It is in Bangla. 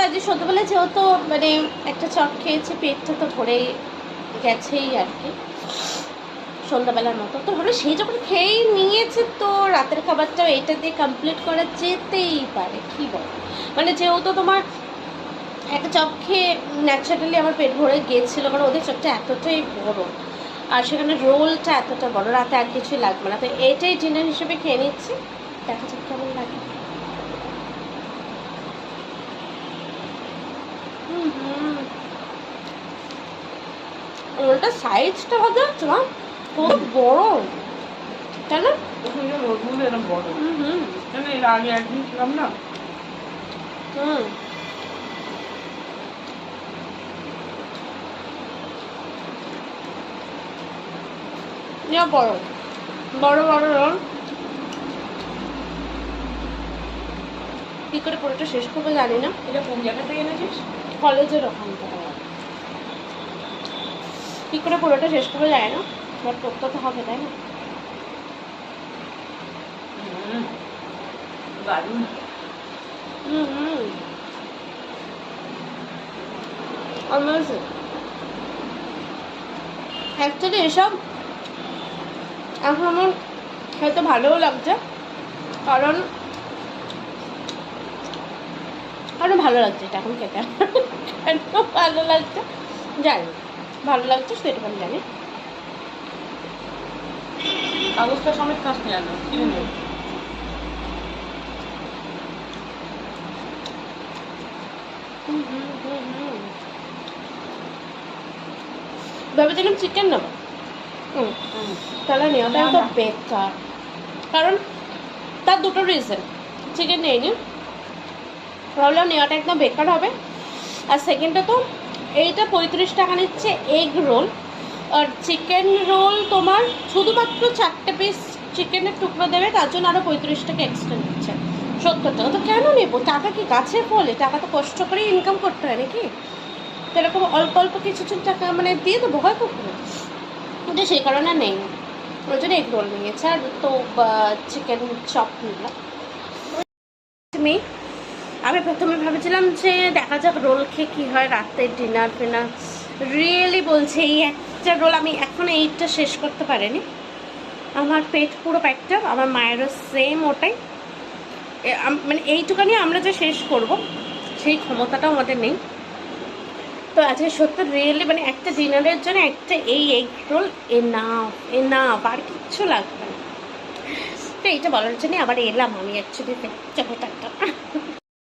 আজ সন্ধ্যাবেলা যেহেতু মানে একটা চপ খেয়েছি, পেটটা তো ভরে গেছেই আর কি সন্ধ্যাবেলার মতো। তো ভাবলো সেই যখন খেয়েই নিয়েছে তো রাতের খাবারটাও এটা দিয়ে কমপ্লিট করা যেতেই পারে, কি বল। মানে যেহেতু তোমার একটা চপ খেয়ে ন্যাচারালি আমার পেট ভরে গিয়েছিলো, কারণ ওদের চপটা এতটাই বড় আর সেখানে রোলটা এতটা বড়, রাতে আর কিছুই লাগবে না। তো এটাই ডিনার হিসেবে খেয়ে নিচ্ছি, দেখা যাক কেমন লাগে। রোলটা সাইজটা ভালো হচ্ছে না, কত বড় তাই না? এরকম বড় এর আগে একদিন ছিলাম না। বড় বড় বড় রোল কি করে পুরোটা শেষ করবো জানি না। এটা কোন জায়গা থেকে এনেছিস? কলেজের ওখান থেকে। কি করে পুরোটা শেষ করবো জানি না, বাট করতে তো হবে তাই না? দারুণ। অ্যাকচুয়ালি এসব এখন আমার খেতে ভালোও লাগছে, কারণ কারণ ভালো লাগছে এটা এখন খেতে। কেন ভালো লাগছে জানি, ভালো লাগছে সেটা আমি জানি। কাগজটা সমেত খাস নি জানো, কিনে নেব। ভেবেছিলাম চিকেন নেবো, তাহলে নেওয়াটা তো বেকার, কারণ তার দুটো রিজন। চিকেন নেইনি, ভাবলাম নেওয়াটা একদম বেকার হবে। আর সেকেন্ডটা তো এইটা 35 টাকা নিচ্ছে এগ রোল, আর চিকেন রোল তোমার শুধুমাত্র 4টে পিস চিকেনের টুকরো দেবে, তার জন্য আরও 35 টাকা এক্সট্রা নিচ্ছে। 70 টাকা তো কেন নেবো, টাকা কি গাছের ফলে? টাকা তো কষ্ট করেই ইনকাম করতে হয় নাকি? তো এরকম অল্প অল্প কিছু টাকা মানে দিয়ে দেবো হয় কখনো, কিন্তু সেই কারণে নেই। ওই জন্য এগ রোল নিয়েছে আর তো চিকেন চপ নিলাম। আমি প্রথমে ভাবছিলাম যে দেখা যাক রোল খেয়ে কী হয়, রাতের ডিনার ফিনার। রিয়েলি বলছি এই একটা রোল আমি এখন এইটা শেষ করতে পারিনি, আমার পেট পুরো পেটটা, আমার মায়েরও সেম ওটাই, মানে এইটুকানি আমরা যে শেষ করব সেই ক্ষমতাটাও আমাদের নেই। তো আজকে সত্যি রিয়েলি মানে একটা ডিনারের জন্য একটা এই এগ রোল এনাফ আর কিচ্ছু লাগবে না। তো এইটা বলার জন্য আবার এলাম আমি অ্যাকচুয়ালি। চলো টাটা।